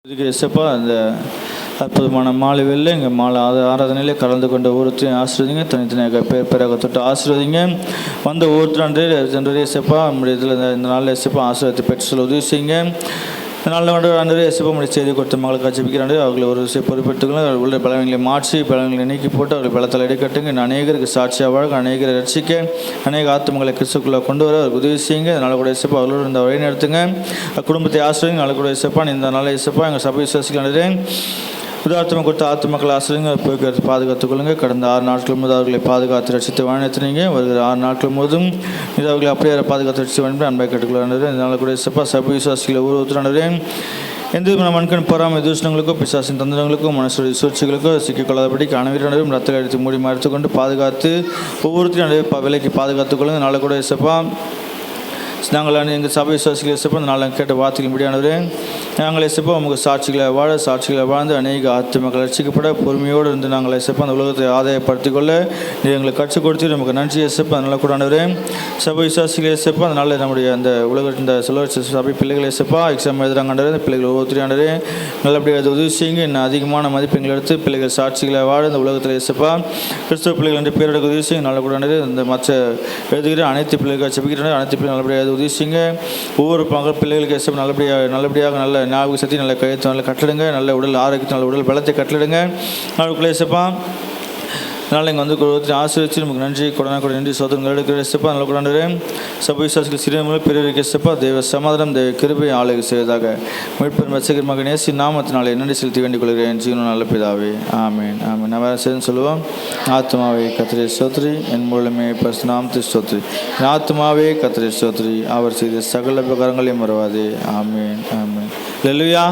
இதுக்கு எசப்பா அந்த அற்புதமான மாலை வெளில இங்கே மாலை ஆராதனையிலே கலந்து கொண்ட ஒவ்வொருத்தரையும் ஆசீர்வதிங்க. தனித்தனியாக பேராக தொட்டு ஆசீர்வதிங்க. வந்த ஒவ்வொருத்தரும் எசப்பா நம்முடைய இதில் இந்த நாளில் எசப்பா ஆசீர்வாதத்தை பெற்று சொல்ல உதவி செய்யுங்க. நல்ல ஆண்டு எசப்பா நம்முடைய செய்தி கொடுத்த மகளுக்கு அச்சபிக்கிறாண்டு அவர்களை ஒரு விஷயம் பொறுப்பெடுத்துக்கலாம். உள்ள பலவங்களை மாற்றி பலவங்களை நீக்கி போட்டு அவர்கள் பலத்தில் எடுக்கட்டுங்க. அநேகருக்கு சாட்சியாக வாழ்க்கை, அநேகரை ரட்சிக்க, அநேக ஆத்மங்களை கிறிஸ்துக்குள்ளே கொண்டு வர அவருக்கு உதவி செய்யுங்க. அதனால் கூட எசப்பா அவர்களோடு இந்த வழி நடத்துங்க. குடும்பத்தை ஆசிரியங்க. நாளை கூட எசப்பா இந்த நாளில் எசப்பா எங்கள் சபை விசுவாசிகள் உதாரணமாக கொடுத்த ஆத்மக்கள் ஆசிரியங்க போக்குவரத்து பாதுகாத்துக்கொள்ளுங்க. கடந்த 6 நாட்கள் முதல் அவர்களை பாதுகாத்து ரட்சித்து வழிநடத்தினீங்க. வருகிற 6 நாட்கள் போதும் இது அவர்களை அப்படியே பாதுகாத்து ரட்சித்து வழி அன்பை கட்டுக்கொள்ளாண்டது. இதனால் கூட எசப்பா சபை விசுவாசிகளை ஒருத்தராண்டதே எந்த விதமான மண்கண் பொறாமை தூஷணங்களுக்கோ பிசாசின் தந்திரங்களுக்கோ மனசுடைய சூழ்ச்சிகளுக்கோ சிக்கிக்கொள்ளாதபடிக்கு அனைவரும் ரத்த கழித்து மூடி மறைத்துக்கொண்டு பாதுகாத்து ஒவ்வொருத்தரும் விலைக்கு பாதுகாத்துக் கொள்ளுங்க. நாளை கூட எசப்பா நாங்கள் எங்கள் சபை விசுவாசிகள் எசப்பா இந்த நாள் கேட்ட வார்த்தைகள் முடியானவரே நாங்கள் எசப்பா உங்களுக்கு சாட்சிகளை வாழ்ந்து அநேக ஆத்மக்கள் ரட்சிக்கப்பட பொறுமையோடு இருந்து நாங்கள் எசப்பா அந்த உலகத்தை ஆதாயப்படுத்திக் கொள்ள நீ எங்களுக்கு கற்றுக் கொடுத்து நமக்கு நன்றி எசப்பா. அதனால் கூடானவரே சபை விசுவாசிகள் எசப்பா அதனால் நம்முடைய அந்த உலகத்தின் இந்த சபை பிள்ளைகள் எசப்பா எக்ஸாம் எழுதுறாங்கன்றே அந்த பிள்ளைகள் ஒவ்வொருத்தரையாண்டரே நல்லபடியாக உதவி செய்யுங்க. இன்னும் அதிகமான மதிப்பெண்கள் எடுத்து பிள்ளைகள் சாட்சிகளை வாழ இந்த உலகத்தில் எசப்பா கிறிஸ்துவ பிள்ளைகள் என்று பேரெடுக்க உதவி செய்யுங்க. நல்ல கூடானது இந்த மற்ற எழுதுகிற அனைத்து பிள்ளைகள் செபிக்கிறாங்க. அனைத்து பிள்ளைகள் நல்லபடியாக உதவி செய்யுங்க. ஒவ்வொரு பிள்ளைகளுக்கு எசப்பா நல்லபடியாக நல்ல ஞாபக சக்தி, நல்ல கழுத்து, நல்ல கட்டளிடுங்க. நல்ல உடல் ஆரோக்கியத்தை, நல்ல உடல் பலத்தை கட்டளிடுங்க. நாளுக்குள்ளே எசப்பா அதனால் இங்கே வந்து ஒருத்தர் ஆசிரியச்சு நமக்கு நன்றி கூட நன்றி சோதரங்கள் எடுக்கிற எசப்பா. நல்ல கூடாண்டே சபை விசுவாசிகள் சிறிய மூலம் பெரியவருக்கு எசப்பா தேவ சமாதானம் தேவ கிருபை ஆளுகை செய்வதாக மீட்பெரும் ரட்சகர் மகன் இயேசு நாமத்தினாலே நன்றி செலுத்தி வேண்டிக் கொள்கிறேன். ஜீவனும் நல்ல பிதாவே, ஆமீன் ஆமீன். நம்ம சேர்ந்து சொல்லுவோம். ஆத்மாவே கர்த்தரை ஸ்தோத்திரி, என் மூலமே பரிசுத்த நாமத்தை ஸ்தோத்திரி. என் ஆத்மாவே கர்த்தரை ஸ்தோத்திரி, அவர் செய்த சகல உபகாரங்களையும் மறவாதே. ஆமீன் ஆமீன். அல்லேலூயா.